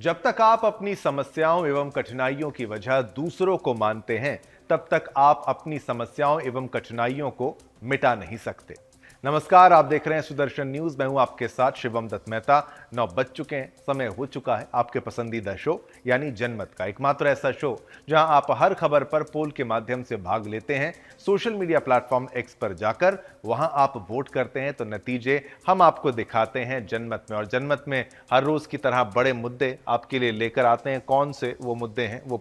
जब तक आप अपनी समस्याओं एवं कठिनाइयों की वजह दूसरों को मानते हैं, तब तक आप अपनी समस्याओं एवं कठिनाइयों को मिटा नहीं सकते। नमस्कार, आप देख रहे हैं सुदर्शन न्यूज। मैं हूं आपके साथ शिवम दत्त मेहता। 9 बज चुके हैं, समय हो चुका है आपके पसंदीदा शो यानी जनमत का, एकमात्र ऐसा शो जहां आप हर खबर पर पोल के माध्यम से भाग लेते हैं। सोशल मीडिया प्लेटफॉर्म एक्स पर जाकर वहां आप वोट करते हैं, तो नतीजे हम आपको दिखाते हैं जनमत में। और जनमत में हर रोज की तरह बड़े मुद्दे आपके लिए लेकर आते हैं। कौन से वो मुद्दे हैं, वो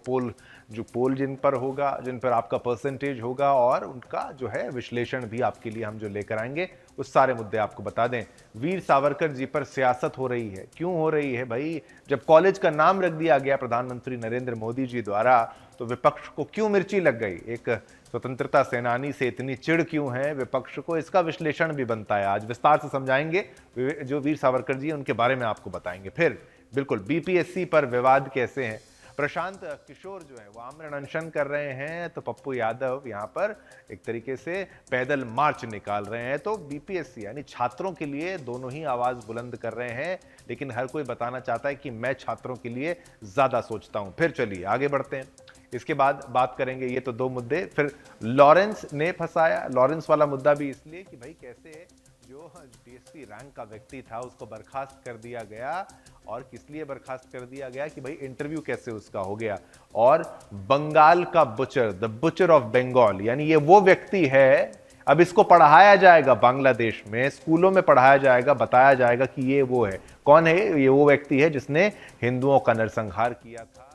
पोल जिन पर होगा, जिन पर आपका परसेंटेज होगा, और उनका जो है विश्लेषण भी आपके लिए हम जो लेकर आएंगे, उस सारे मुद्दे आपको बता दें। वीर सावरकर जी पर सियासत हो रही है। क्यों हो रही है भाई? जब कॉलेज का नाम रख दिया गया प्रधानमंत्री नरेंद्र मोदी जी द्वारा, तो विपक्ष को क्यों मिर्ची लग गई? एक स्वतंत्रता सेनानी से इतनी चिढ़ क्यों है विपक्ष को? इसका विश्लेषण भी बनता है। आज विस्तार से समझाएंगे। जो वीर सावरकर जी उनके बारे में आपको बताएंगे। फिर बिल्कुल बीपीएससी पर विवाद कैसे हैं, प्रशांत किशोर जो है वो आमरण अनशन कर रहे हैं, तो पप्पू यादव यहां पर एक तरीके से पैदल मार्च निकाल रहे हैं। तो बीपीएससी यानी छात्रों के लिए दोनों ही आवाज बुलंद कर रहे हैं, लेकिन हर कोई बताना चाहता है कि मैं छात्रों के लिए ज्यादा सोचता हूं। फिर चलिए आगे बढ़ते हैं। इसके बाद बात करेंगे, ये तो 2 मुद्दे। फिर लॉरेंस ने फंसाया। लॉरेंस वाला मुद्दा भी इसलिए कि भाई कैसे जो डीएसपी रैंक का व्यक्ति था उसको बर्खास्त कर दिया गया, और किस लिए बर्खास्त कर दिया गया कि भाई इंटरव्यू कैसे उसका हो गया। और बंगाल का butcher, the butcher of Bengal, यानी ये वो व्यक्ति है, अब इसको पढ़ाया जाएगा बांग्लादेश में, स्कूलों में पढ़ाया जाएगा, बताया जाएगा कि ये वो है। कौन है ये? वो व्यक्ति है जिसने हिंदुओं का नरसंहार किया था,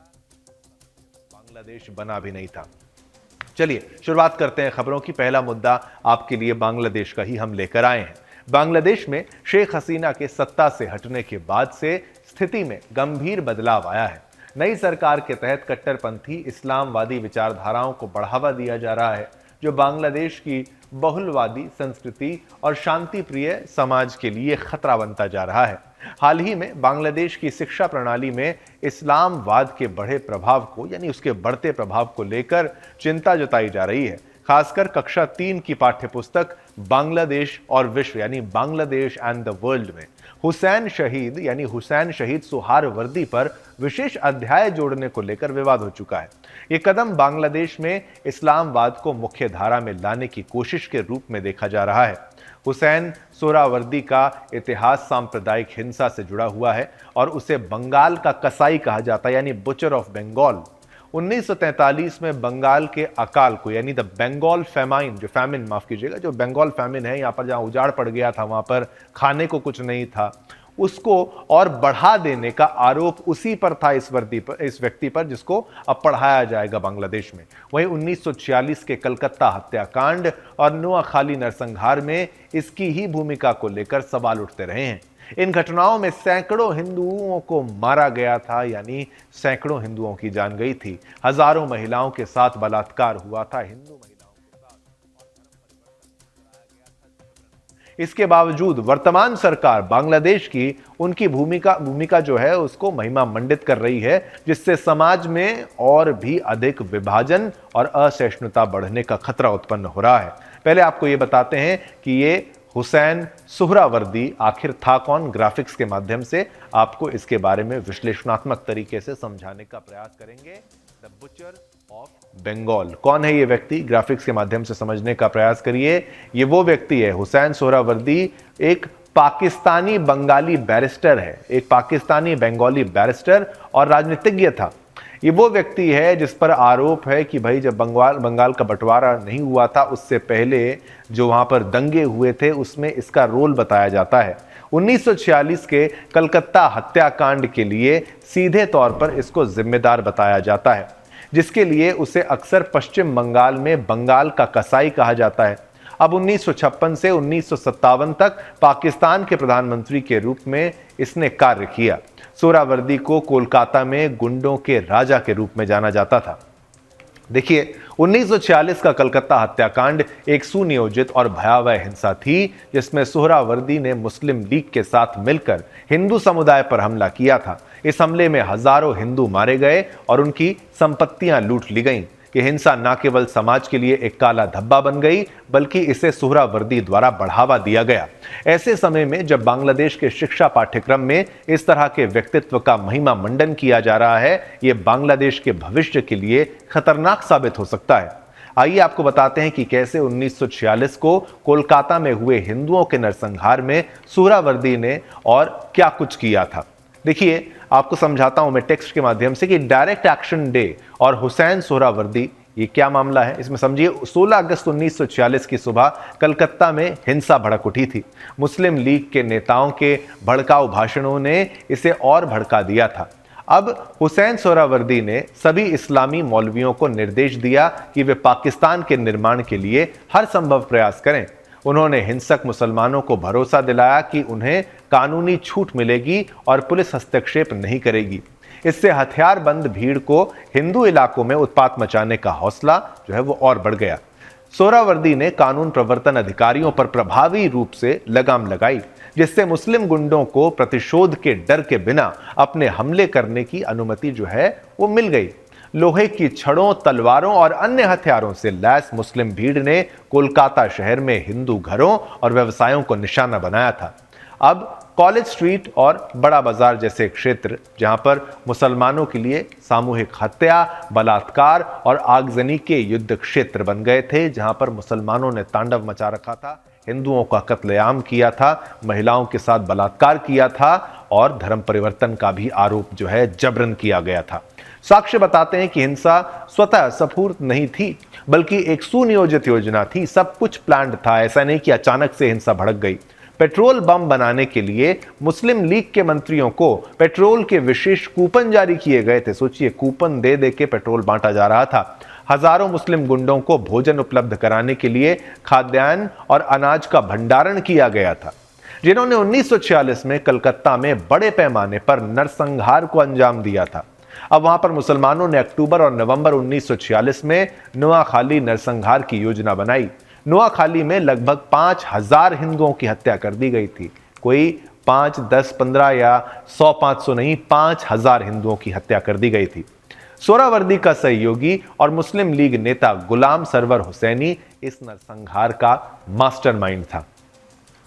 बांग्लादेश बना भी नहीं था। चलिए शुरुआत करते हैं खबरों की। पहला मुद्दा आपके लिए बांग्लादेश का ही हम लेकर आए हैं। बांग्लादेश में शेख हसीना के सत्ता से हटने के बाद से स्थिति में गंभीर बदलाव आया है। नई सरकार के तहत कट्टरपंथी इस्लामवादी विचारधाराओं को बढ़ावा दिया जा रहा है, जो बांग्लादेश की बहुलवादी संस्कृति और शांति प्रिय समाज के लिए खतरा बनता जा रहा है। हाल ही में बांग्लादेश की शिक्षा प्रणाली में इस्लामवाद के बढ़े प्रभाव को, यानी उसके बढ़ते प्रभाव को लेकर चिंता जताई जा रही है। खासकर कक्षा 3 की पाठ्यपुस्तक बांग्लादेश और विश्व, यानी बांग्लादेश एंड द वर्ल्ड में हुसैन शहीद, यानी हुसैन शहीद सुहारवर्दी पर विशेष अध्याय जोड़ने को लेकर विवाद हो चुका है। यह कदम बांग्लादेश में इस्लामवाद को मुख्य धारा में लाने की कोशिश के रूप में देखा जा रहा है। हुसैन सोहरावर्दी का इतिहास सांप्रदायिक हिंसा से जुड़ा हुआ है और उसे बंगाल का कसाई कहा जाता है, यानी बुचर ऑफ बंगाल। 1943 में बंगाल के अकाल को, यानी द बंगाल फैमाइन, जो फैमिन, माफ कीजिएगा, जो बंगाल फैमिन है, यहां पर जहां उजाड़ पड़ गया था, वहां पर खाने को कुछ नहीं था, उसको और बढ़ा देने का आरोप उसी पर था, इस व्यक्ति पर, जिसको अब पढ़ाया जाएगा बांग्लादेश में। वहीं 1946 के कलकत्ता हत्याकांड और नुआखाली नरसंहार में इसकी ही भूमिका को लेकर सवाल उठते रहे हैं। इन घटनाओं में सैकड़ों हिंदुओं को मारा गया था, यानी सैकड़ों हिंदुओं की जान गई थी। हजारों महिलाओं के साथ बलात्कार हुआ था, हिंदू महिलाओं के साथ, और धर्म परिवर्तन कराया गया था। इसके बावजूद वर्तमान सरकार बांग्लादेश की उनकी भूमिका जो है उसको महिमा मंडित कर रही है, जिससे समाज में और भी अधिक विभाजन और असहिष्णुता बढ़ने का खतरा उत्पन्न हो रहा है। पहले आपको यह बताते हैं कि ये हुसैन सुहरावर्दी आखिर था कौन। ग्राफिक्स के माध्यम से आपको इसके बारे में विश्लेषणात्मक तरीके से समझाने का प्रयास करेंगे। द बुचर ऑफ बंगाल, कौन है ये व्यक्ति? ग्राफिक्स के माध्यम से समझने का प्रयास करिए। ये वो व्यक्ति है, हुसैन सोहरावर्दी एक पाकिस्तानी बंगाली बैरिस्टर है, एक पाकिस्तानी बंगाली बैरिस्टर और राजनीतिज्ञ था। ये वो व्यक्ति है जिस पर आरोप है कि भाई जब बंगाल का बंटवारा नहीं हुआ था, उससे पहले जो वहां पर दंगे हुए थे, उसमें इसका रोल बताया जाता है। 1946 के कलकत्ता हत्याकांड के लिए सीधे तौर पर इसको जिम्मेदार बताया जाता है, जिसके लिए उसे अक्सर पश्चिम बंगाल में बंगाल का कसाई कहा जाता है। अब 1956 से 1957 तक पाकिस्तान के प्रधानमंत्री के रूप में इसने कार्य किया। सोहरावर्दी को कोलकाता में गुंडों के राजा के रूप में जाना जाता था। देखिए, 1946 का कलकत्ता हत्याकांड एक सुनियोजित और भयावह हिंसा थी, जिसमें सोहरावर्दी ने मुस्लिम लीग के साथ मिलकर हिंदू समुदाय पर हमला किया था। इस हमले में हजारों हिंदू मारे गए और उनकी संपत्तियां लूट ली गईं। कि हिंसा न केवल समाज के लिए एक काला धब्बा बन गई, बल्कि इसे सुहरावर्दी द्वारा बढ़ावा दिया गया। ऐसे समय में जब बांग्लादेश के शिक्षा पाठ्यक्रम में इस तरह के व्यक्तित्व का महिमा मंडन किया जा रहा है, यह बांग्लादेश के भविष्य के लिए खतरनाक साबित हो सकता है। आइए आपको बताते हैं कि कैसे 1946 को कोलकाता में हुए हिंदुओं के नरसंहार में सुहरावर्दी ने और क्या कुछ किया था। देखिए, आपको समझाता हूं मैं टेक्स्ट के माध्यम से कि डायरेक्ट एक्शन डे और हुसैन सुहरावर्दी, ये क्या मामला है। इसमें समझिए, 16 अगस्त 1946 की सुबह कलकत्ता में हिंसा भड़क उठी थी। मुस्लिम लीग के नेताओं के भड़काऊ भाषणों ने इसे और भड़का दिया था। अब हुसैन सुहरावर्दी ने सभी इस्लामी मौलवियों को निर्देश दिया कि वे पाकिस्तान के निर्माण के लिए हर संभव प्रयास करें। उन्होंने हिंसक मुसलमानों को भरोसा दिलाया कि उन्हें कानूनी छूट मिलेगी और पुलिस हस्तक्षेप नहीं करेगी। इससे हथियारबंद भीड़ को हिंदू इलाकों में उत्पात मचाने का हौसला जो है वो और बढ़ गया। सुहरावर्दी ने कानून प्रवर्तन अधिकारियों पर प्रभावी रूप से लगाम लगाई, जिससे मुस्लिम गुंडों को प्रतिशोध के डर के बिना अपने हमले करने की अनुमति जो है वो मिल गई। लोहे की छड़ों, तलवारों और अन्य हथियारों से लैस मुस्लिम भीड़ ने कोलकाता शहर में हिंदू घरों और व्यवसायों को निशाना बनाया था। अब कॉलेज स्ट्रीट और बड़ा बाजार जैसे क्षेत्र, जहां पर मुसलमानों के लिए सामूहिक हत्या, बलात्कार और आगजनी के युद्ध क्षेत्र बन गए थे, जहां पर मुसलमानों ने तांडव मचा रखा था, हिंदुओं का कत्लेआम किया था, महिलाओं के साथ बलात्कार किया था और धर्म परिवर्तन का भी आरोप जो है जबरन किया गया था। साक्ष्य बताते हैं कि हिंसा स्वतः स्फूर्त नहीं थी, बल्कि एक सुनियोजित योजना थी। सब कुछ प्लान्ड था, ऐसा नहीं कि अचानक से हिंसा भड़क गई। पेट्रोल बम बनाने के लिए मुस्लिम लीग के मंत्रियों को पेट्रोल के विशेष कूपन जारी किए गए थे। सोचिए, कूपन दे दे के पेट्रोल बांटा जा रहा था। हजारों मुस्लिम गुंडों को भोजन उपलब्ध कराने के लिए खाद्यान्न और अनाज का भंडारण किया गया था, जिन्होंने 1946 में कलकत्ता में बड़े पैमाने पर नरसंहार को अंजाम दिया था। अब वहां पर मुसलमानों ने अक्टूबर और नवंबर 1946 में नोआखाली नरसंहार की योजना बनाई। नोआखाली में लगभग 5000 हिंदुओं की हत्या कर दी गई थी। कोई 5, 10, 15 या 100, 500 नहीं, 5000 हिंदुओं की हत्या कर दी गई थी। सुहरावर्दी का सहयोगी और मुस्लिम लीग नेता गुलाम सरवर हुसैनी इस नरसंहार का मास्टरमाइंड था।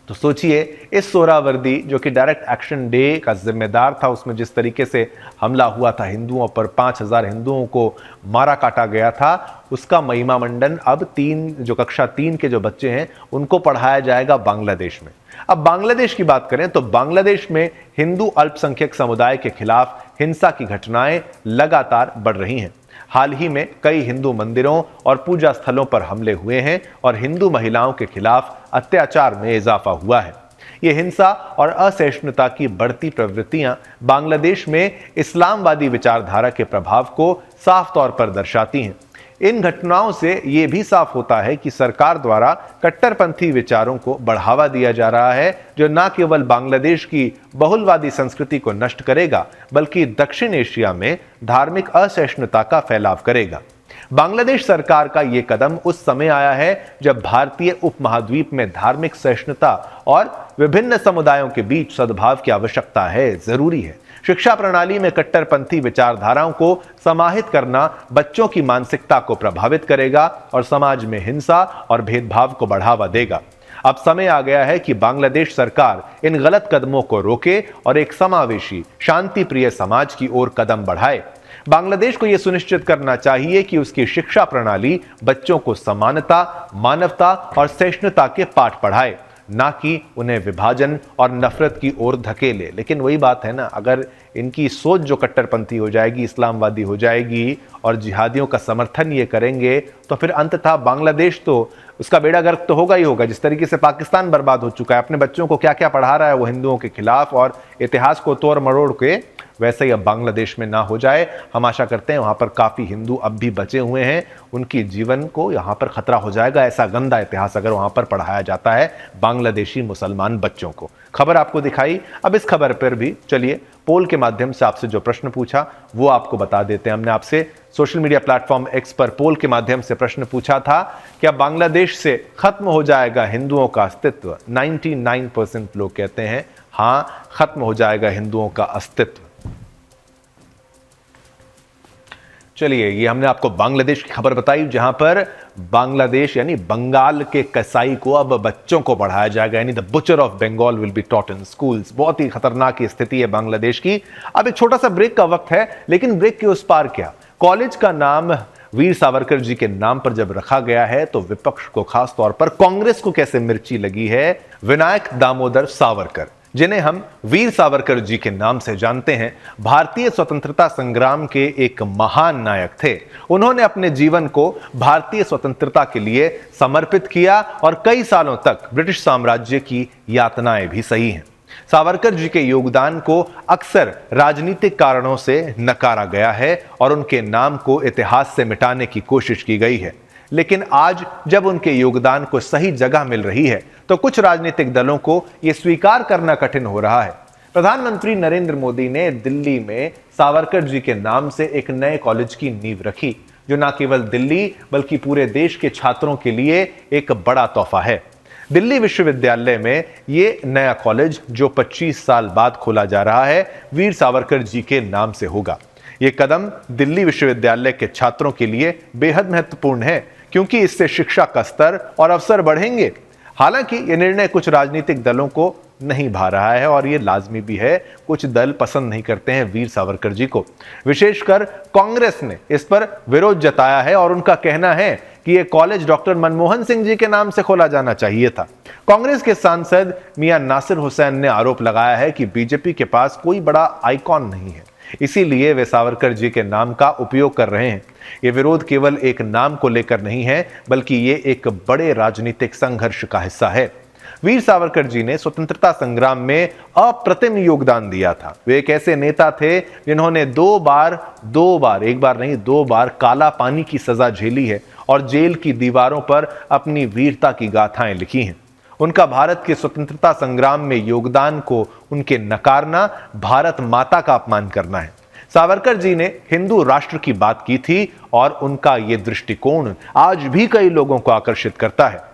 तो सोचिए, इस सुहरावर्दी जो कि डायरेक्ट एक्शन डे का जिम्मेदार था, उसमें जिस तरीके से हमला हुआ था हिंदुओं पर, 5000 हिंदुओं को मारा काटा गया था, उसका महिमा मंडन अब कक्षा 3 के जो बच्चे हैं उनको पढ़ाया जाएगा बांग्लादेश में। अब बांग्लादेश की बात करें तो बांग्लादेश में हिंदू अल्पसंख्यक समुदाय के खिलाफ हिंसा की घटनाएं लगातार बढ़ रही हैं। हाल ही में कई हिंदू मंदिरों और पूजा स्थलों पर हमले हुए हैं और हिंदू महिलाओं के खिलाफ अत्याचार में इजाफा हुआ है। ये हिंसा और असहिष्णुता की बढ़ती प्रवृत्तियां बांग्लादेश में इस्लामवादी विचारधारा के प्रभाव को साफ तौर पर दर्शाती हैं। इन घटनाओं से यह भी साफ होता है कि सरकार द्वारा कट्टरपंथी विचारों को बढ़ावा दिया जा रहा है, जो न केवल बांग्लादेश की बहुलवादी संस्कृति को नष्ट करेगा, बल्कि दक्षिण एशिया में धार्मिक असहिष्णुता का फैलाव करेगा। बांग्लादेश सरकार का यह कदम उस समय आया है जब भारतीय उपमहाद्वीप में धार्मिक सहिष्णुता और विभिन्न समुदायों के बीच सद्भाव की आवश्यकता है, जरूरी है। शिक्षा प्रणाली में कट्टरपंथी विचारधाराओं को समाहित करना बच्चों की मानसिकता को प्रभावित करेगा और समाज में हिंसा और भेदभाव को बढ़ावा देगा। अब समय आ गया है कि बांग्लादेश सरकार इन गलत कदमों को रोके और एक समावेशी, शांति प्रिय समाज की ओर कदम बढ़ाए। बांग्लादेश को यह सुनिश्चित करना चाहिए कि उसकी शिक्षा प्रणाली बच्चों को समानता, मानवता और सहिष्णुता के पाठ पढ़ाए, ना कि उन्हें विभाजन और नफरत की ओर धकेले। लेकिन वही बात है ना, अगर इनकी सोच जो कट्टरपंथी हो जाएगी, इस्लामवादी हो जाएगी और जिहादियों का समर्थन ये करेंगे, तो फिर अंततः बांग्लादेश तो उसका बेड़ा गर्क तो होगा ही होगा। जिस तरीके से पाकिस्तान बर्बाद हो चुका है, अपने बच्चों को क्या क्या पढ़ा रहा है वो हिंदुओं के खिलाफ और इतिहास को तोड़ मरोड़ के, वैसे ही अब बांग्लादेश में ना हो जाए। हम आशा करते हैं वहां पर काफी हिंदू अब भी बचे हुए हैं, उनकी जीवन को यहां पर खतरा हो जाएगा ऐसा गंदा इतिहास अगर वहां पर पढ़ाया जाता है बांग्लादेशी मुसलमान बच्चों को। खबर आपको दिखाई। अब इस खबर पर भी चलिए पोल के माध्यम से आपसे जो प्रश्न पूछा वो आपको बता देते हैं। हमने आपसे सोशल मीडिया प्लेटफॉर्म एक्स पर पोल के माध्यम से प्रश्न पूछा था, क्या बांग्लादेश से खत्म हो जाएगा हिंदुओं का अस्तित्व? 99% लोग कहते हैं हां, खत्म हो जाएगा हिंदुओं का अस्तित्व। चलिए, ये हमने आपको बांग्लादेश की खबर बताई, जहां पर बांग्लादेश यानी बंगाल के कसाई को अब बच्चों को पढ़ाया जाएगा, यानी the butcher of Bengal will be taught in schools. बहुत ही खतरनाक स्थिति है बांग्लादेश की। अब एक छोटा सा ब्रेक का वक्त है, लेकिन ब्रेक के उस पार क्या, कॉलेज का नाम वीर सावरकर जी के नाम पर जब रखा गया है तो विपक्ष को, खास तौर पर कांग्रेस को कैसे मिर्ची लगी है। विनायक दामोदर सावरकर, जिन्हें हम वीर सावरकर जी के नाम से जानते हैं, भारतीय स्वतंत्रता संग्राम के एक महान नायक थे। उन्होंने अपने जीवन को भारतीय स्वतंत्रता के लिए समर्पित किया और कई सालों तक ब्रिटिश साम्राज्य की यातनाएं भी सही हैं। सावरकर जी के योगदान को अक्सर राजनीतिक कारणों से नकारा गया है और उनके नाम को इतिहास से मिटाने की कोशिश की गई है। लेकिन आज जब उनके योगदान को सही जगह मिल रही है तो कुछ राजनीतिक दलों को यह स्वीकार करना कठिन हो रहा है। प्रधानमंत्री नरेंद्र मोदी ने दिल्ली में सावरकर जी के नाम से एक नए कॉलेज की नींव रखी, जो न केवल दिल्ली बल्कि पूरे देश के छात्रों के लिए एक बड़ा तोहफा है। दिल्ली विश्वविद्यालय में यह नया कॉलेज, जो 25 साल बाद खोला जा रहा है, वीर सावरकर जी के नाम से होगा। यह कदम दिल्ली विश्वविद्यालय के छात्रों के लिए बेहद महत्वपूर्ण है, क्योंकि इससे शिक्षा का स्तर और अवसर बढ़ेंगे। हालांकि यह निर्णय कुछ राजनीतिक दलों को नहीं भा रहा है और यह लाजमी भी है। कुछ दल पसंद नहीं करते हैं वीर सावरकर जी को। विशेषकर कांग्रेस ने इस पर विरोध जताया है और उनका कहना है कि यह कॉलेज डॉक्टर मनमोहन सिंह जी के नाम से खोला जाना चाहिए था। कांग्रेस के सांसद मियां नासिर हुसैन ने आरोप लगाया है कि बीजेपी के पास कोई बड़ा आइकॉन नहीं है, इसीलिए वे सावरकर जी के नाम का उपयोग कर रहे हैं। यह विरोध केवल एक नाम को लेकर नहीं है, बल्कि ये एक बड़े राजनीतिक संघर्ष का हिस्सा है। वीर सावरकर जी ने स्वतंत्रता संग्राम में अप्रतिम योगदान दिया था। वे एक ऐसे नेता थे जिन्होंने दो बार एक बार नहीं, 2 बार काला पानी की सजा झेली है और जेल की दीवारों पर अपनी वीरता की गाथाएं लिखी हैं। उनका भारत के स्वतंत्रता संग्राम में योगदान को उनके नकारना भारत माता का अपमान करना है। सावरकर जी ने हिंदू राष्ट्र की बात की थी और उनका यह दृष्टिकोण आज भी कई लोगों को आकर्षित करता है।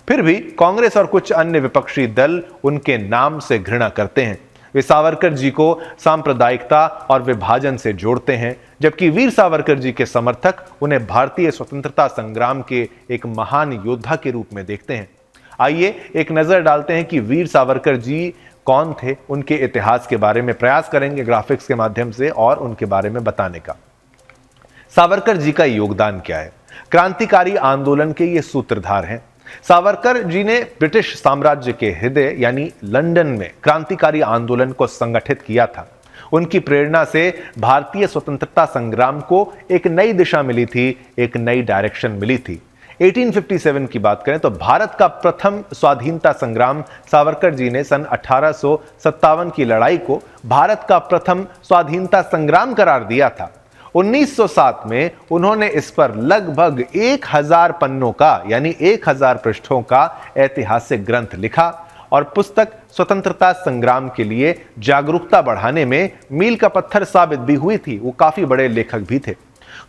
फिर भी कांग्रेस और कुछ अन्य विपक्षी दल उनके नाम से घृणा करते हैं। वे सावरकर जी को सांप्रदायिकता और विभाजन से जोड़ते हैं, जबकि वीर सावरकर जी के समर्थक उन्हें भारतीय स्वतंत्रता संग्राम के एक महान योद्धा के रूप में देखते हैं। आइए एक नजर डालते हैं कि वीर सावरकर जी कौन थे, उनके इतिहास के बारे में प्रयास करेंगे ग्राफिक्स के माध्यम से और उनके बारे में बताने का। सावरकर जी का योगदान क्या है? क्रांतिकारी आंदोलन के ये सूत्रधार हैं। सावरकर जी ने ब्रिटिश साम्राज्य के हृदय यानी लंदन में क्रांतिकारी आंदोलन को संगठित किया था। उनकी प्रेरणा से भारतीय स्वतंत्रता संग्राम को एक नई दिशा मिली थी, एक नई डायरेक्शन मिली थी। 1857 की बात करें तो भारत का प्रथम स्वाधीनता संग्राम सावरकर जी ने सन 1857 की लड़ाई को भारत का प्रथम स्वाधीनता संग्राम करार दिया था। 1907 में उन्होंने इस पर लगभग 1000 पन्नों का यानी 1000 पृष्ठों का ऐतिहासिक ग्रंथ लिखा और पुस्तक स्वतंत्रता संग्राम के लिए जागरूकता बढ़ाने में मील का पत्थर साबित भी हुई थी। वो काफी बड़े लेखक भी थे।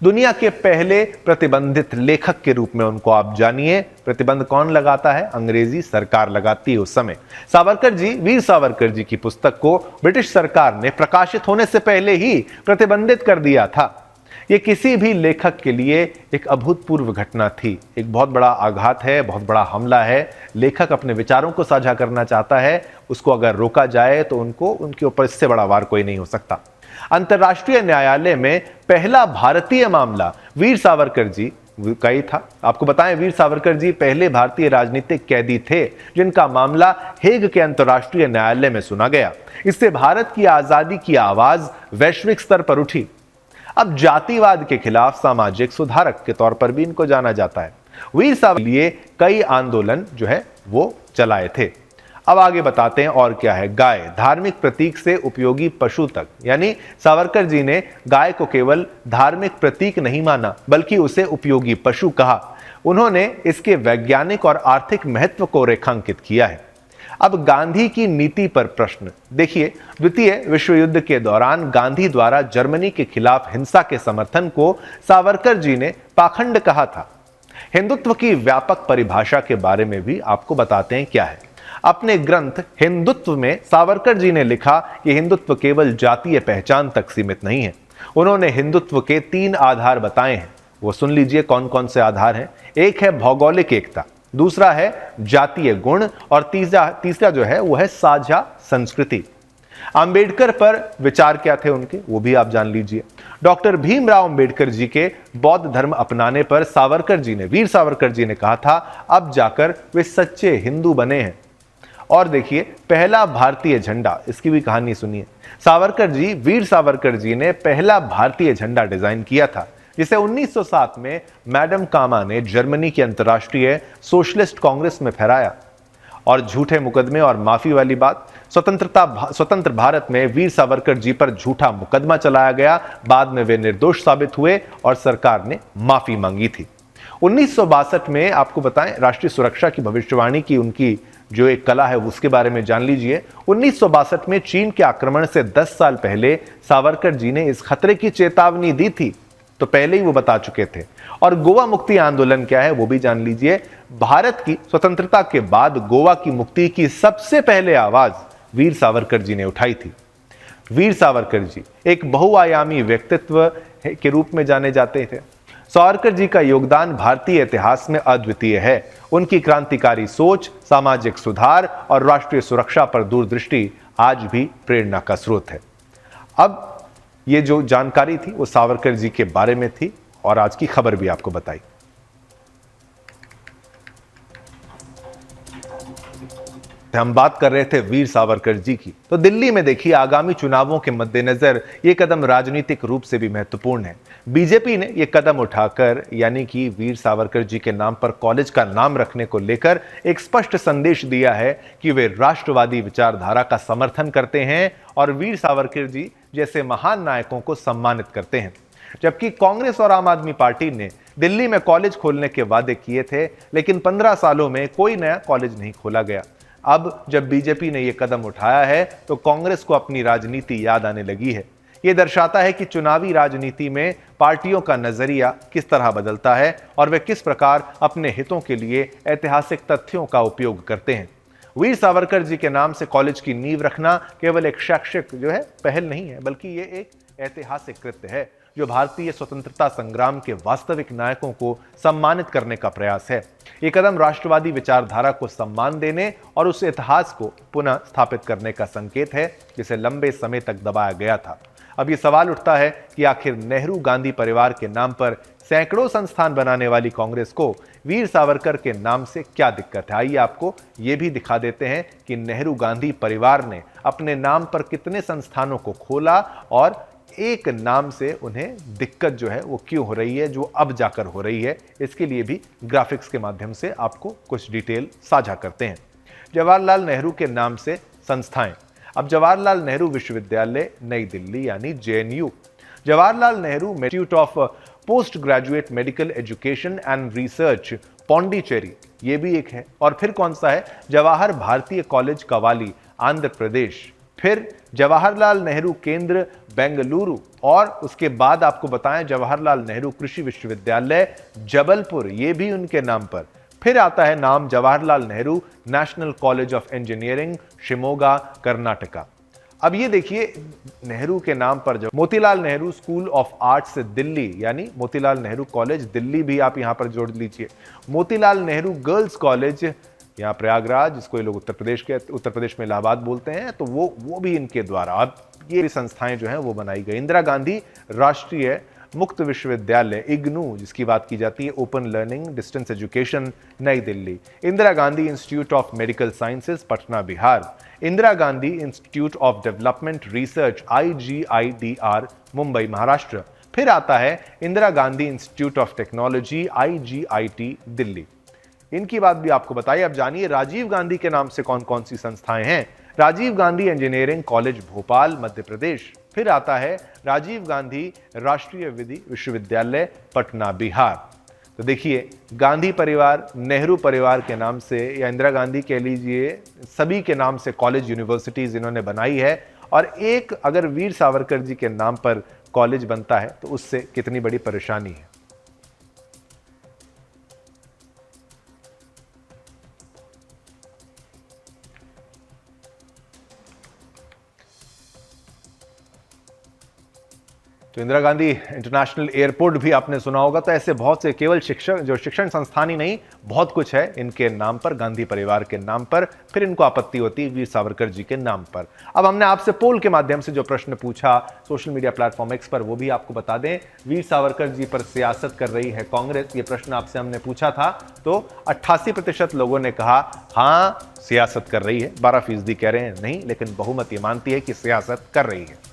दुनिया के पहले प्रतिबंधित लेखक के रूप में उनको आप जानिए। प्रतिबंध कौन लगाता है? अंग्रेजी सरकार लगाती है उस समय। सावरकर जी, वीर सावरकर जी की पुस्तक को ब्रिटिश सरकार ने प्रकाशित होने से पहले ही प्रतिबंधित कर दिया था। यह किसी भी लेखक के लिए एक अभूतपूर्व घटना थी, एक बहुत बड़ा आघात है, बहुत बड़ा हमला है। लेखक अपने विचारों को साझा करना चाहता है, उसको अगर रोका जाए तो उनके ऊपर इससे बड़ा वार कोई नहीं हो सकता। अंतर्राष्ट्रीय न्यायालय में पहला भारतीय मामला वीर सावरकर जी का ही था। आपको बताएं, वीर सावरकर जी पहले भारतीय राजनीतिक कैदी थे जिनका मामला हेग के अंतर्राष्ट्रीय न्यायालय में सुना गया। इससे भारत की आजादी की आवाज वैश्विक स्तर पर उठी। अब जातिवाद के खिलाफ सामाजिक सुधारक के तौर पर भी इनको जाना जाता है। वीर सावरकर के लिए कई आंदोलन जो है वो चलाए थे। अब आगे बताते हैं और क्या है। गाय, धार्मिक प्रतीक से उपयोगी पशु तक, यानी सावरकर जी ने गाय को केवल धार्मिक प्रतीक नहीं माना बल्कि उसे उपयोगी पशु कहा। उन्होंने इसके वैज्ञानिक और आर्थिक महत्व को रेखांकित किया है। अब गांधी की नीति पर प्रश्न देखिए। द्वितीय विश्व युद्ध के दौरान गांधी द्वारा जर्मनी के खिलाफ हिंसा के समर्थन को सावरकर जी ने पाखंड कहा था। हिंदुत्व की व्यापक परिभाषा के बारे में भी आपको बताते हैं क्या है। अपने ग्रंथ हिंदुत्व में सावरकर जी ने लिखा कि हिंदुत्व केवल जातीय पहचान तक सीमित नहीं है, उन्होंने हिंदुत्व के 3 आधार बताए हैं। वो सुन लीजिए कौन कौन से आधार हैं। एक है भौगोलिक एकता, दूसरा है जातीय गुण और तीसरा जो है वो है साझा संस्कृति। अंबेडकर पर विचार क्या थे उनके, वो भी आप जान लीजिए। डॉक्टर भीमराव अंबेडकर जी के बौद्ध धर्म अपनाने पर सावरकर जी ने, वीर सावरकर जी ने कहा था अब जाकर वे सच्चे हिंदू बने हैं। और देखिए पहला भारतीय झंडा, इसकी भी कहानी सुनिए। सावरकर जी, वीर सावरकर जी ने पहला भारतीय झंडा डिजाइन किया था, जिसे 1907 में मैडम कामा ने जर्मनी की अंतर्राष्ट्रीय सोशलिस्ट कांग्रेस में फहराया। और झूठे मुकदमे और माफी वाली बात, स्वतंत्र भारत में वीर सावरकर जी पर झूठा मुकदमा चलाया गया। बाद में वे निर्दोष साबित हुए और सरकार ने माफी मांगी थी। 1962 में आपको बताएं, राष्ट्रीय सुरक्षा की भविष्यवाणी की उनकी जो एक कला है उसके बारे में जान लीजिए। 1962 में चीन के आक्रमण से 10 साल पहले सावरकर जी ने इस खतरे की चेतावनी दी थी, तो पहले ही वो बता चुके थे। और गोवा मुक्ति आंदोलन क्या है वो भी जान लीजिए। भारत की स्वतंत्रता के बाद गोवा की मुक्ति की सबसे पहले आवाज वीर सावरकर जी ने उठाई थी। वीर सावरकर जी एक बहुआयामी व्यक्तित्व के रूप में जाने जाते थे। सावरकर जी का योगदान भारतीय इतिहास में अद्वितीय है। उनकी क्रांतिकारी सोच, सामाजिक सुधार और राष्ट्रीय सुरक्षा पर दूरदृष्टि आज भी प्रेरणा का स्रोत है। अब ये जो जानकारी थी वो सावरकर जी के बारे में थी और आज की खबर भी आपको बताई। हम बात कर रहे थे वीर सावरकर जी की, तो दिल्ली में देखिए आगामी चुनावों के मद्देनजर यह कदम राजनीतिक रूप से भी महत्वपूर्ण है। बीजेपी ने यह कदम उठाकर यानी कि वीर सावरकर जी के नाम पर कॉलेज का नाम रखने को लेकर एक स्पष्ट संदेश दिया है कि वे राष्ट्रवादी विचारधारा का समर्थन करते हैं और वीर सावरकर जी जैसे महान नायकों को सम्मानित करते हैं। जबकि कांग्रेस और आम आदमी पार्टी ने दिल्ली में कॉलेज खोलने के वादे किए थे, लेकिन 15 सालों में कोई नया कॉलेज नहीं खोला गया। अब जब बीजेपी ने यह कदम उठाया है तो कांग्रेस को अपनी राजनीति याद आने लगी है। यह दर्शाता है कि चुनावी राजनीति में पार्टियों का नजरिया किस तरह बदलता है और वे किस प्रकार अपने हितों के लिए ऐतिहासिक तथ्यों का उपयोग करते हैं। वीर सावरकर जी के नाम से कॉलेज की नींव रखना केवल एक शैक्षिक जो है पहल नहीं है, बल्कि ये एक ऐतिहासिक कृत्य है जो भारतीय स्वतंत्रता संग्राम के वास्तविक नायकों को सम्मानित करने का प्रयास है। ये कदम राष्ट्रवादी विचारधारा को सम्मान देने और उस इतिहास को पुनः स्थापित करने का संकेत है जिसे लंबे समय तक दबाया गया था। अब ये सवाल उठता है कि आखिर नेहरू गांधी परिवार के नाम पर सैकड़ों संस्थान बनाने वाली कांग्रेस को वीर सावरकर के नाम से क्या दिक्कत है। आइए आपको ये भी दिखा देते हैं कि नेहरू गांधी परिवार ने अपने नाम पर कितने संस्थानों को खोला और एक नाम से उन्हें दिक्कत जो है वो क्यों हो रही है, जो अब जाकर हो रही है। इसके लिए भी ग्राफिक्स के माध्यम से आपको कुछ डिटेल साझा करते हैं। जवाहरलाल नेहरू के नाम से संस्थाएं। अब जवाहरलाल नेहरू विश्वविद्यालय नई दिल्ली यानी JNU, Jawaharlal Nehru institute of post graduate medical education and research Pondicherry, ये भी एक है। और फिर कौन सा है, जवाहर भारतीय कॉलेज कवाली आंध्र प्रदेश, फिर जवाहरलाल नेहरू केंद्र बेंगलुरु, और उसके बाद आपको बताएं जवाहरलाल नेहरू कृषि विश्वविद्यालय जबलपुर, ये भी उनके नाम पर। फिर आता है नाम Jawaharlal Nehru national college of engineering Shimoga Karnataka. अब ये देखिए नेहरू के नाम पर जो Motilal Nehru school of arts Delhi यानी मोतीलाल नेहरू कॉलेज दिल्ली भी आप यहां पर जोड़ लीजिए। मोतीलाल नेहरू गर्ल्स कॉलेज यहाँ प्रयागराज, जिसको ये लोग उत्तर प्रदेश में इलाहाबाद बोलते हैं, तो वो भी इनके द्वारा। अब ये संस्थाएं जो हैं वो बनाई गई। इंदिरा गांधी राष्ट्रीय मुक्त विश्वविद्यालय इग्नू, जिसकी बात की जाती है, ओपन लर्निंग डिस्टेंस एजुकेशन नई Delhi. Indira Gandhi institute of medical sciences Patna Bihar. Indira Gandhi institute of development research IGIDR Mumbai Maharashtra. फिर आता है Indira Gandhi institute of technology IGIT Delhi. इनकी बात भी आपको बताइए। अब जानिए राजीव गांधी के नाम से कौन कौन सी संस्थाएं हैं। Rajiv Gandhi engineering college Bhopal Madhya Pradesh. फिर आता है राजीव गांधी राष्ट्रीय विधि विश्वविद्यालय पटना बिहार। तो देखिए गांधी परिवार, नेहरू परिवार के नाम से या इंदिरा गांधी कह लीजिए, सभी के नाम से कॉलेज यूनिवर्सिटीज इन्होंने बनाई है। और एक अगर वीर सावरकर जी के नाम पर कॉलेज बनता है तो उससे कितनी बड़ी परेशानी है। तो इंदिरा गांधी इंटरनेशनल एयरपोर्ट भी आपने सुना होगा। तो ऐसे बहुत से केवल शिक्षण संस्थान ही नहीं, बहुत कुछ है इनके नाम पर, गांधी परिवार के नाम पर। फिर इनको आपत्ति होती है वीर सावरकर जी के नाम पर। अब हमने आपसे पोल के माध्यम से जो प्रश्न पूछा सोशल मीडिया प्लेटफॉर्म एक्स पर, वो भी आपको बता दें। वीर सावरकर जी पर सियासत कर रही है कांग्रेस, ये प्रश्न आपसे हमने पूछा था, तो 88% लोगों ने कहा हाँ सियासत कर रही है। 12% कह रहे हैं नहीं, लेकिन बहुमत ये मानती है कि सियासत कर रही है।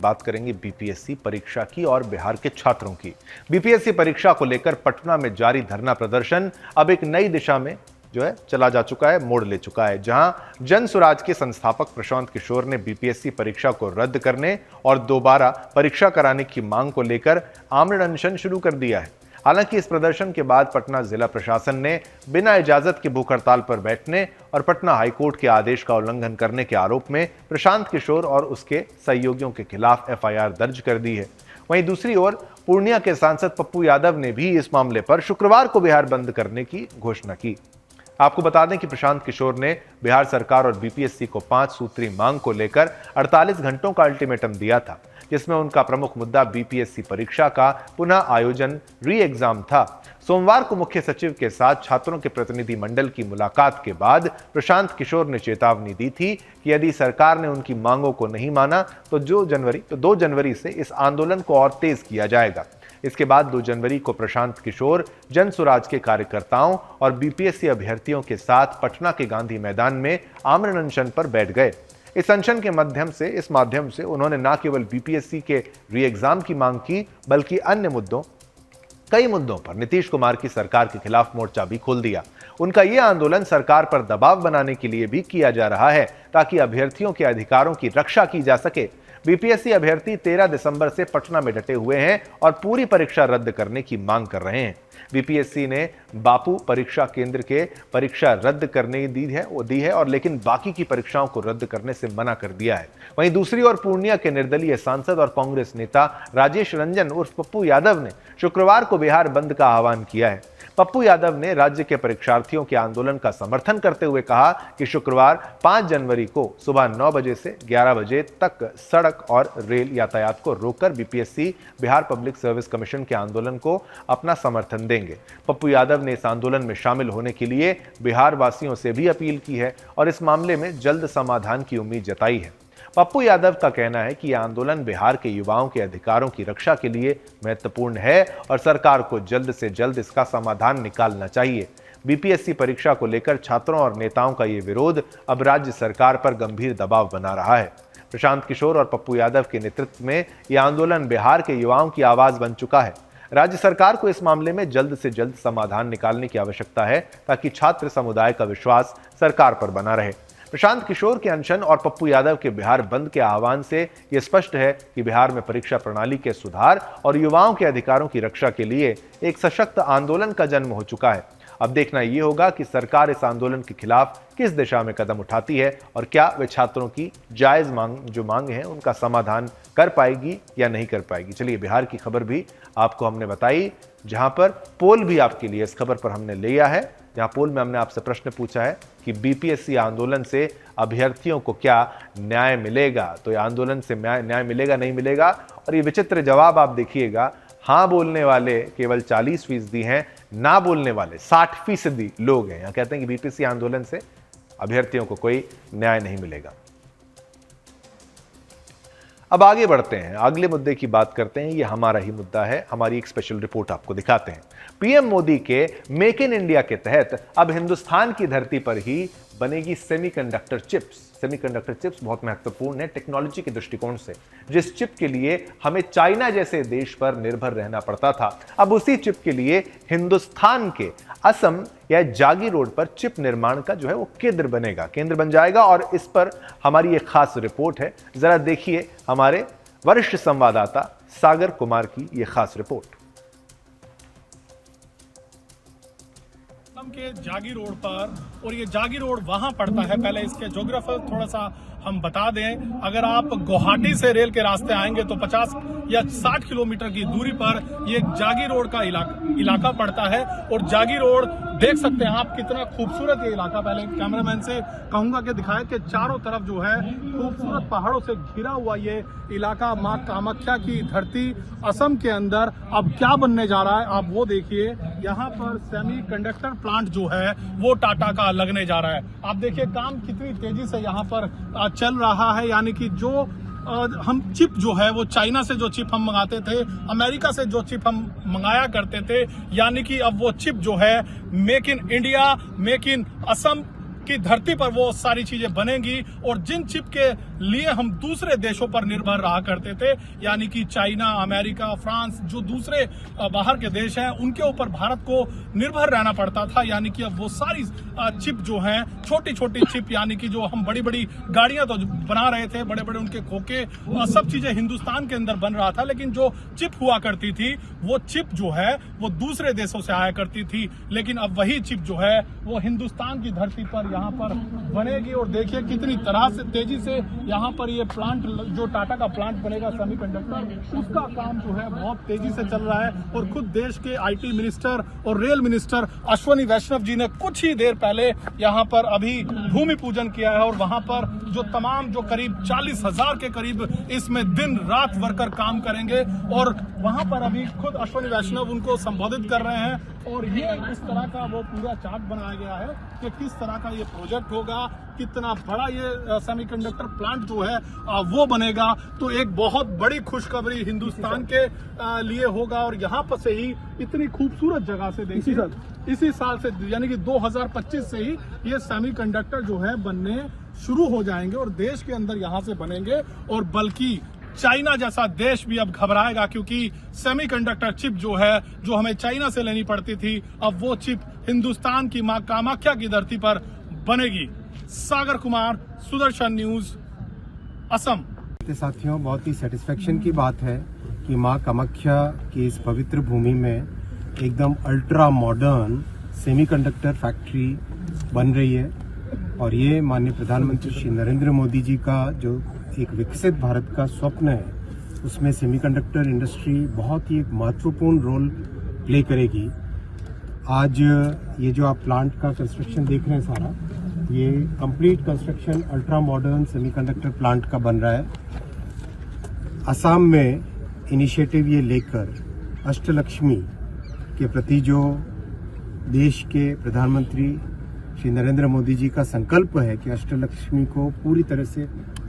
बात करेंगे बीपीएससी परीक्षा की और बिहार के छात्रों की। बीपीएससी परीक्षा को लेकर पटना में जारी धरना प्रदर्शन अब एक नई दिशा में जो है चला जा चुका है, मोड़ ले चुका है, जहां जन स्वराज के संस्थापक प्रशांत किशोर ने बीपीएससी परीक्षा को रद्द करने और दोबारा परीक्षा कराने की मांग को लेकर आमरण अनशन शुरू कर दिया है। हालांकि इस प्रदर्शन के बाद पटना जिला प्रशासन ने बिना इजाजत के भूख हड़ताल पर बैठने और पटना हाईकोर्ट के आदेश का उल्लंघन करने के आरोप में प्रशांत किशोर और उसके सहयोगियों के खिलाफ एफआईआर दर्ज कर दी है। वहीं दूसरी ओर पूर्णिया के सांसद पप्पू यादव ने भी इस मामले पर शुक्रवार को बिहार बंद करने की घोषणा की। आपको बता दें कि प्रशांत किशोर ने बिहार सरकार और बीपीएससी को 5 सूत्री मांग को लेकर 48 घंटों का अल्टीमेटम दिया था, जिसमें उनका प्रमुख मुद्दा बीपीएससी परीक्षा का पुनः आयोजन री एग्जाम था। सोमवार को मुख्य सचिव के साथ छात्रों के प्रतिनिधि मंडल की मुलाकात के बाद प्रशांत किशोर ने चेतावनी दी थी कि यदि सरकार ने उनकी मांगों को नहीं माना तो 2 जनवरी से इस आंदोलन को और तेज किया जाएगा। इसके बाद 2 जनवरी को प्रशांत किशोर जन स्वराज के कार्यकर्ताओं और बीपीएससी अभ्यर्थियों के साथ पटना के गांधी मैदान में आमरण अनशन पर बैठ गए। इस अनशन के माध्यम से उन्होंने न केवल बीपीएससी के री एग्जाम की मांग की, बल्कि कई मुद्दों पर नीतीश कुमार की सरकार के खिलाफ मोर्चा भी खोल दिया। उनका यह आंदोलन सरकार पर दबाव बनाने के लिए भी किया जा रहा है, ताकि अभ्यर्थियों के अधिकारों की रक्षा की जा सके। बीपीएससी अभ्यर्थी 13 दिसंबर से पटना में डटे हुए हैं और पूरी परीक्षा रद्द करने की मांग कर रहे हैं। बीपीएससी ने बापू परीक्षा केंद्र के परीक्षा रद्द करने दी है और लेकिन बाकी की परीक्षाओं को रद्द करने से मना कर दिया है। वहीं दूसरी ओर पूर्णिया के निर्दलीय सांसद और कांग्रेस नेता राजेश रंजन उर्फ पप्पू यादव ने शुक्रवार को बिहार बंद का आह्वान किया है। पप्पू यादव ने राज्य के परीक्षार्थियों के आंदोलन का समर्थन करते हुए कहा कि शुक्रवार 5 जनवरी को सुबह 9 बजे से 11 बजे तक सड़क और रेल यातायात को रोककर BPSC Bihar public service commission के आंदोलन को अपना समर्थन देंगे। पप्पू यादव ने इस आंदोलन में शामिल होने के लिए बिहार वासियों से भी अपील की है और इस मामले में जल्द समाधान की उम्मीद जताई है। पप्पू यादव का कहना है कि यह आंदोलन बिहार के युवाओं के अधिकारों की रक्षा के लिए महत्वपूर्ण है और सरकार को जल्द से जल्द इसका समाधान निकालना चाहिए। बीपीएससी परीक्षा को लेकर छात्रों और नेताओं का ये विरोध अब राज्य सरकार पर गंभीर दबाव बना रहा है। प्रशांत किशोर और पप्पू यादव के नेतृत्व में यह आंदोलन बिहार के युवाओं की आवाज बन चुका है। राज्य सरकार को इस मामले में जल्द से जल्द समाधान निकालने की आवश्यकता है, ताकि छात्र समुदाय का विश्वास सरकार पर बना रहे। प्रशांत किशोर के अनशन और पप्पू यादव के बिहार बंद के आह्वान से यह स्पष्ट है कि बिहार में परीक्षा प्रणाली के सुधार और युवाओं के अधिकारों की रक्षा के लिए एक सशक्त आंदोलन का जन्म हो चुका है। अब देखना यह होगा कि सरकार इस आंदोलन के खिलाफ किस दिशा में कदम उठाती है और क्या वे छात्रों की जायज मांग हैं उनका समाधान कर पाएगी या नहीं कर पाएगी। चलिए, बिहार की खबर भी आपको हमने बताई, जहां पर पोल भी आपके लिए इस खबर पर हमने लिया है, जहां पोल में हमने आपसे प्रश्न पूछा है कि बीपीएससी आंदोलन से अभ्यर्थियों को क्या न्याय मिलेगा। तो ये आंदोलन से न्याय मिलेगा नहीं मिलेगा, और ये विचित्र जवाब आप देखिएगा, हाँ बोलने वाले केवल 40% हैं, ना बोलने वाले 60% लोग हैं। यहां कहते हैं कि बीपीएससी आंदोलन से अभ्यर्थियों को कोई न्याय नहीं मिलेगा। अब आगे बढ़ते हैं, अगले मुद्दे की बात करते हैं। ये हमारा ही मुद्दा है, हमारी एक स्पेशल रिपोर्ट आपको दिखाते हैं। पीएम मोदी के मेक इन इंडिया के तहत अब हिंदुस्तान की धरती पर ही बनेगी सेमीकंडक्टर चिप्स। सेमीकंडक्टर चिप्स बहुत महत्वपूर्ण है टेक्नोलॉजी के दृष्टिकोण से। जिस चिप के लिए हमें चाइना जैसे देश पर निर्भर रहना पड़ता था, अब उसी चिप के लिए हिंदुस्तान के असम या जागी रोड पर चिप निर्माण का जो है वो केंद्र बन जाएगा। और इस पर हमारी एक खास रिपोर्ट है, जरा देखिए हमारे वरिष्ठ संवाददाता सागर कुमार की यह खास रिपोर्ट। के जागी रोड पर, और ये जागी रोड वहां पड़ता है, पहले इसके ज्योग्राफर थोड़ा सा हम बता दें। अगर आप गुवाहाटी से रेल के रास्ते आएंगे तो 50 या 60 किलोमीटर की दूरी पर ये जागी रोड का इलाका इलाका पड़ता है। और जागी रोड देख सकते हैं आप, कितना खूबसूरत ये इलाका। पहले कैमरामैन से कहूंगा कि दिखाए कि चारों तरफ जो है खूबसूरत पहाड़ों से घिरा हुआ ये इलाका, मां कामाख्या की धरती असम के अंदर। अब क्या बनने जा रहा है आप वो देखिए। यहाँ पर सेमीकंडक्टर प्लांट जो है वो टाटा का लगने जा रहा है। आप देखिए काम कितनी तेजी से यहाँ पर चल रहा है। यानी कि जो हम चिप जो है वो चाइना से जो चिप हम मंगाते थे, अमेरिका से जो चिप हम मंगाया करते थे, यानी कि अब वो चिप जो है make in India, make in Assam की धरती पर वो सारी चीजें बनेंगी। और जिन चिप के लिए हम दूसरे देशों पर निर्भर रहा करते थे, यानी कि चाइना, अमेरिका, फ्रांस, जो दूसरे बाहर के देश हैं, उनके ऊपर भारत को निर्भर रहना पड़ता था। यानी कि अब वो सारी चिप जो हैं, छोटी छोटी चिप, यानी कि जो हम बड़ी बड़ी गाड़ियां तो बना रहे थे, बड़े बड़े उनके खोखे, सब चीजें हिंदुस्तान के अंदर बन रहा था, लेकिन जो चिप हुआ करती थी वो चिप जो है वो दूसरे देशों से आया करती थी। लेकिन अब वही चिप जो है वो हिंदुस्तान की धरती पर यहाँ पर बनेगी। और देखिए कितनी तरह से तेजी से यहाँ पर ये प्लांट, जो टाटा का प्लांट बनेगा सेमीकंडक्टर, उसका काम जो है बहुत तेजी से चल रहा है। और खुद देश के आईटी मिनिस्टर और रेल मिनिस्टर अश्वनी वैष्णव जी ने कुछ ही देर पहले यहाँ पर अभी भूमि पूजन किया है। और वहां पर जो तमाम जो करीब 40,000 के करीब इसमें दिन रात वर्कर काम करेंगे। और वहां पर अभी खुद अश्वनी वैष्णव उनको संबोधित कर रहे हैं। और ये इस तरह का वो पूरा चार्ट बनाया गया है कि किस तरह का ये प्रोजेक्ट होगा, कितना बड़ा ये सेमीकंडक्टर प्लांट जो है वो बनेगा। तो एक बहुत बड़ी खुशखबरी हिंदुस्तान के लिए होगा। और यहाँ पर से ही इतनी खूबसूरत जगह से देखिए, इसी साल से यानी कि 2025 से ही ये सेमीकंडक्टर जो है बनने शुरू हो जाएंगे और देश के अंदर यहाँ से बनेंगे। और बल्कि चाइना जैसा देश भी अब घबराएगा, क्योंकि सेमीकंडक्टर चिप जो है, जो हमें चाइना से लेनी पड़ती थी, अब वो चिप हिंदुस्तान की मां कामाख्या की धरती पर बनेगी। सागर कुमार, सुदर्शन न्यूज, असम। साथियों, बहुत ही सेटिस्फेक्शन की बात है कि मां कामाख्या की इस पवित्र भूमि में एकदम अल्ट्रा मॉडर्न सेमीकंडक्टर फैक्ट्री बन रही है। और ये माननीय प्रधानमंत्री श्री नरेंद्र मोदी जी का जो एक विकसित भारत का स्वप्न है, उसमें सेमीकंडक्टर इंडस्ट्री बहुत ही एक महत्वपूर्ण रोल प्ले करेगी। आज ये जो आप प्लांट का कंस्ट्रक्शन देख रहे हैं सारा, ये complete construction ultra modern semiconductor plant का बन रहा है। असम में इनिशिएटिव ये लेकर अष्टलक्ष्मी के प्रति जो देश के प्रधानमंत्री श्री नरेंद्र मोदी जी का संकल्प है कि अष्टलक्ष्मी को पूरी तरह से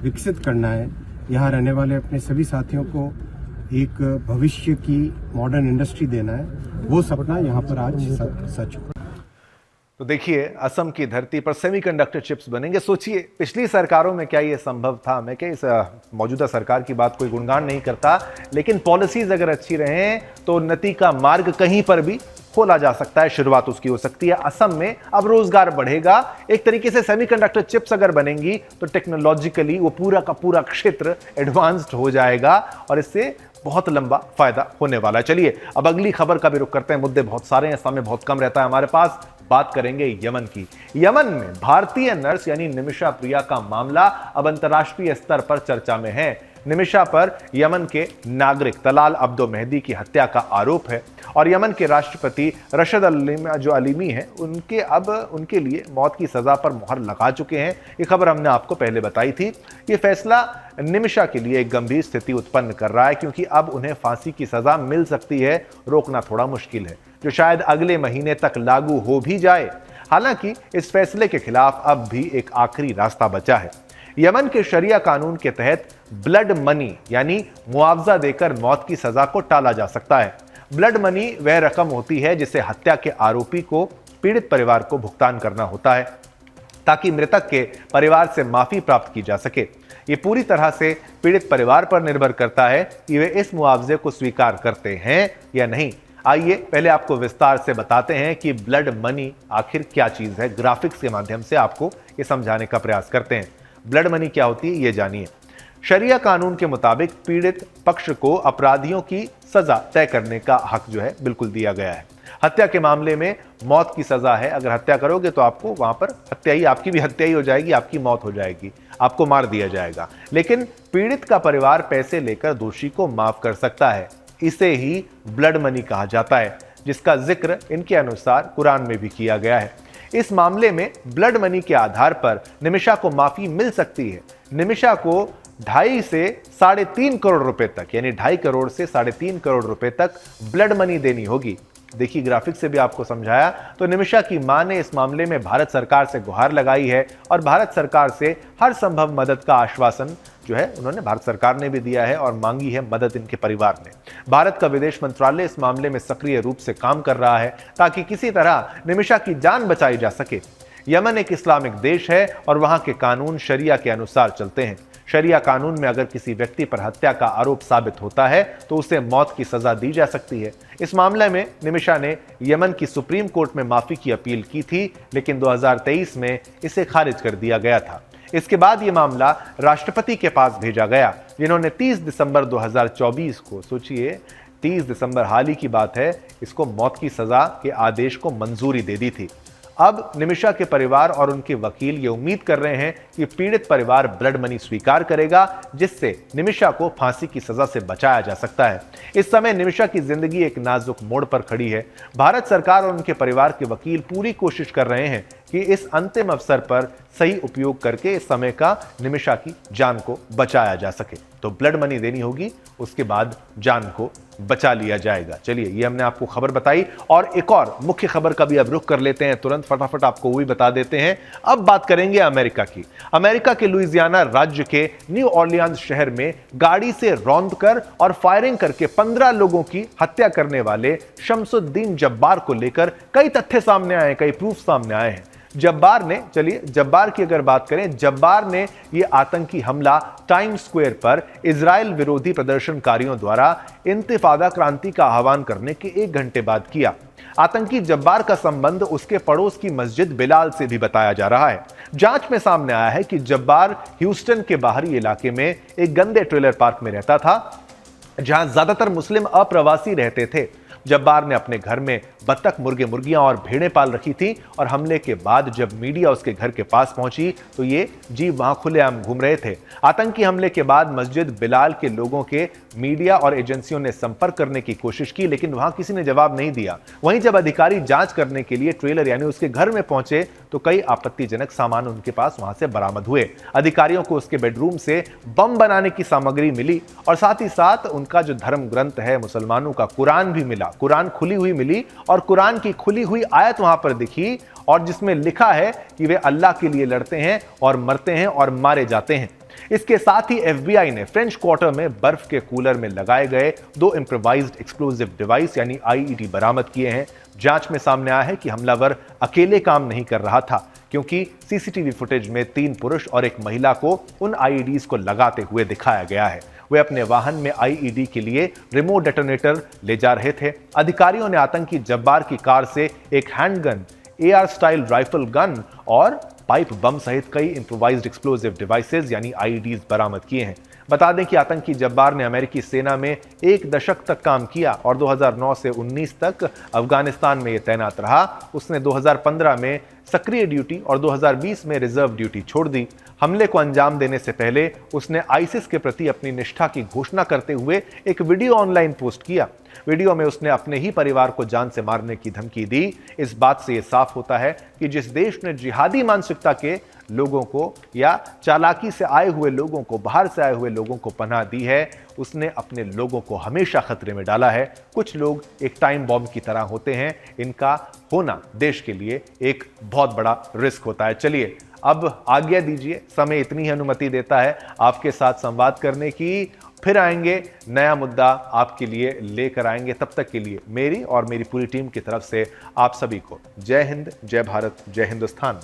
विकसित करना है, यहाँ रहने वाले अपने सभी साथियों को एक भविष्य की मॉडर्न इंडस्ट्री देना है, वो सपना यहाँ पर आज सच हुआ। तो देखिए, असम की धरती पर सेमीकंडक्टर चिप्स बनेंगे। सोचिए, पिछली सरकारों में क्या ये संभव था? मैं क्या इस मौजूदा सरकार की बात कोई गुणगान नहीं करता, लेकिन पॉलिसीज अगर अच्छी रहें तो उन्नति का मार्ग कहीं पर भी खोला जा सकता है, शुरुआत उसकी हो सकती है। असम में अब रोजगार बढ़ेगा। एक तरीके से सेमीकंडक्टर चिप्स अगर बनेंगी तो टेक्नोलॉजिकली वो पूरा का पूरा क्षेत्र एडवांस्ड हो जाएगा और इससे बहुत लंबा फायदा होने वाला है। चलिए अब अगली खबर का भी रुख करते हैं। मुद्दे बहुत सारे हैं, समय बहुत कम रहता है हमारे पास। बात करेंगे यमन की। यमन में भारतीय नर्स यानी निमिषा प्रिया का मामला अब अंतर्राष्ट्रीय स्तर पर चर्चा में है। निमिषा पर यमन के नागरिक तलाल अब्दो मेहदी की हत्या का आरोप है और यमन के राष्ट्रपति रशद जो अलीमी है, उनके लिए मौत की सजा पर मुहर लगा चुके हैं। ये खबर हमने आपको पहले बताई थी। ये फैसला निमिषा के लिए एक गंभीर स्थिति उत्पन्न कर रहा है, क्योंकि अब उन्हें फांसी की सजा मिल सकती है। रोकना थोड़ा मुश्किल है, जो शायद अगले महीने तक लागू हो भी जाए। हालांकि इस फैसले के खिलाफ अब भी एक आखिरी रास्ता बचा है। यमन के शरिया कानून के तहत ब्लड मनी यानी मुआवजा देकर मौत की सजा को टाला जा सकता है। ब्लड मनी वह रकम होती है जिसे हत्या के आरोपी को पीड़ित परिवार को भुगतान करना होता है, ताकि मृतक के परिवार से माफी प्राप्त की जा सके। ये पूरी तरह से पीड़ित परिवार पर निर्भर करता है कि वे इस मुआवजे को स्वीकार करते हैं या नहीं। आइए पहले आपको विस्तार से बताते हैं कि ब्लड मनी आखिर क्या चीज है। ग्राफिक्स के माध्यम से आपको ये समझाने का प्रयास करते हैं। ब्लड मनी क्या होती है, ये जानिए। शरिया कानून के मुताबिक पीड़ित पक्ष को अपराधियों की सजा तय करने का हक जो है बिल्कुल दिया गया है। हत्या के मामले में मौत की सजा है। अगर हत्या करोगे तो आपको वहां पर आपकी भी हत्या ही हो जाएगी, आपकी मौत हो जाएगी, आपको मार दिया जाएगा। लेकिन पीड़ित का परिवार पैसे लेकर दोषी को माफ कर सकता है। इसे ही ब्लड मनी कहा जाता है। जिसका जिक्र इनके अनुसार कुरान में भी किया गया है। इस मामले में ब्लड मनी के आधार पर निमिषा को माफी मिल सकती है। निमिषा को 2.5 से 3.5 करोड़ रुपए तक, यानी 2.5 करोड़ से 3.5 करोड़ रुपए तक ब्लड मनी देनी होगी। देखिए, ग्राफिक से भी आपको समझाया। तो निमिषा की मां ने इस मामले में भारत सरकार से गुहार लगाई है और भारत सरकार से हर संभव मदद का आश्वासन जो है उन्होंने भारत सरकार ने भी दिया है और मांगी है मदद इनके परिवार ने। भारत का विदेश मंत्रालय इस मामले में सक्रिय रूप से काम कर रहा है ताकि किसी तरह निमिषा की जान बचाई जा सके। यमन एक इस्लामिक देश है और वहां के कानून शरिया के अनुसार चलते हैं। शरिया कानून में अगर किसी व्यक्ति पर हत्या का आरोप साबित होता है तो उसे मौत की सजा दी जा सकती है। इस मामले में निमिषा ने यमन की सुप्रीम कोर्ट में माफी की अपील की थी, लेकिन 2023 में इसे खारिज कर दिया गया था। इसके बाद यह मामला राष्ट्रपति के पास भेजा गया, जिन्होंने 30 दिसंबर 2024 को, सोचिए 30 दिसंबर हाल ही की बात है, इसको मौत की सजा के आदेश को मंजूरी दे दी थी। अब निमिषा के परिवार और उनके वकील ये उम्मीद कर रहे हैं कि पीड़ित परिवार ब्लड मनी स्वीकार करेगा, जिससे निमिषा को फांसी की सजा से बचाया जा सकता है। इस समय निमिषा की जिंदगी एक नाजुक मोड़ पर खड़ी है। भारत सरकार और उनके परिवार के वकील पूरी कोशिश कर रहे हैं कि इस अंतिम अवसर पर सही उपयोग करके इस समय का निमिषा की जान को बचाया जा सके। तो ब्लड मनी देनी होगी, उसके बाद जान को बचा लिया जाएगा। चलिए, ये हमने आपको खबर बताई और एक और मुख्य खबर का भी अब रुख कर लेते हैं, तुरंत फटाफट आपको वही बता देते हैं। अब बात करेंगे अमेरिका की। अमेरिका के लुइसियाना राज्य के न्यू ऑरलियंस शहर में गाड़ी से रौंदकर और फायरिंग करके 15 लोगों की हत्या करने वाले शमसुद्दीन जब्बार को लेकर कई तथ्य सामने आए, कई प्रूफ सामने आए हैं। जब्बार की अगर बात करें, जब्बार ने यह आतंकी हमला टाइम स्क्वायर पर इजराइल विरोधी प्रदर्शनकारियों द्वारा इंतिफादा क्रांति का आह्वान करने के 1 घंटे बाद किया। आतंकी जब्बार का संबंध उसके पड़ोस की मस्जिद बिलाल से भी बताया जा रहा है। जांच में सामने आया है कि जब्बार ह्यूस्टन के बाहरी इलाके में एक गंदे ट्रेलर पार्क में रहता था, जहां ज्यादातर मुस्लिम अप्रवासी रहते थे। जब्बार ने अपने घर में बत्तख, मुर्गे, मुर्गियां और भेड़ें पाल रखी थी और हमले के बाद जब मीडिया उसके घर के पास पहुंची तो ये जीव वहां खुलेआम घूम रहे थे। आतंकी हमले के बाद मस्जिद बिलाल के लोगों के मीडिया और एजेंसियों ने संपर्क करने की कोशिश की, लेकिन वहां किसी ने जवाब नहीं दिया। वहीं जब अधिकारी जांच करने के लिए ट्रेलर यानी उसके घर में पहुंचे तो कई आपत्तिजनक सामान उनके पास वहां से बरामद हुए। अधिकारियों को उसके बेडरूम से बम बनाने की सामग्री मिली और साथ ही साथ उनका जो धर्म ग्रंथ है मुसलमानों का, कुरान भी मिला। कुरान खुली हुई मिली और कुरान की खुली हुई आयत वहां पर दिखी और जिसमें लिखा है कि वे अल्लाह के लिए लड़ते हैं और मरते हैं और मारे जाते हैं। इसके साथ ही एफबीआई ने फ्रेंच क्वार्टर में बर्फ के कूलर में लगाए गए 2 इम्प्रोवाइज्ड एक्सप्लोजिव डिवाइस यानी आईईडी बरामद किए हैं। जांच में सामने आया है कि हमलावर अकेले काम नहीं कर रहा था, क्योंकि सीसीटीवी फुटेज में 3 पुरुष और 1 महिला को उन आईईडीज को लगाते हुए दिखाया गया है। वे अपने वाहन में आईईडी के लिए रिमोट डेटोनेटर ले जा रहे थे। अधिकारियों ने आतंकी जब्बार की कार से एक handgun, AR style rifle gun और पाइप बम सहित कई इंप्रोवाइज्ड एक्सप्लोजिव डिवाइसेज यानी आईईडीज बरामद किए हैं। बता दें कि आतंकी जब्बार ने अमेरिकी सेना में 1 दशक तक काम किया और 2009 से 19 तक अफगानिस्तान में यह तैनात रहा। उसने 2015 में सक्रिय ड्यूटी और 2020 में रिजर्व ड्यूटी छोड़ दी। हमले को अंजाम देने से पहले उसने आईसिस के प्रति अपनी निष्ठा की घोषणा करते हुए एक वीडियो ऑनलाइन पोस्ट किया। वीडियो में उसने अपने ही परिवार को जान से मारने की धमकी दी। इस बात से यह साफ होता है कि जिस देश ने जिहादी मानसिकता के लोगों को या चालाकी से आए हुए लोगों को, बाहर से आए हुए लोगों को पनाह दी है, उसने अपने लोगों को हमेशा खतरे में डाला है। कुछ लोग एक टाइम बॉम्ब की तरह होते हैं, इनका होना देश के लिए एक बहुत बड़ा रिस्क होता है। चलिए, अब आज्ञा दीजिए, समय इतनी ही अनुमति देता है आपके साथ संवाद करने की। फिर आएंगे, नया मुद्दा आपके लिए लेकर आएंगे। तब तक के लिए मेरी और मेरी पूरी टीम की तरफ से आप सभी को जय हिंद, जय भारत, जय हिंदुस्तान।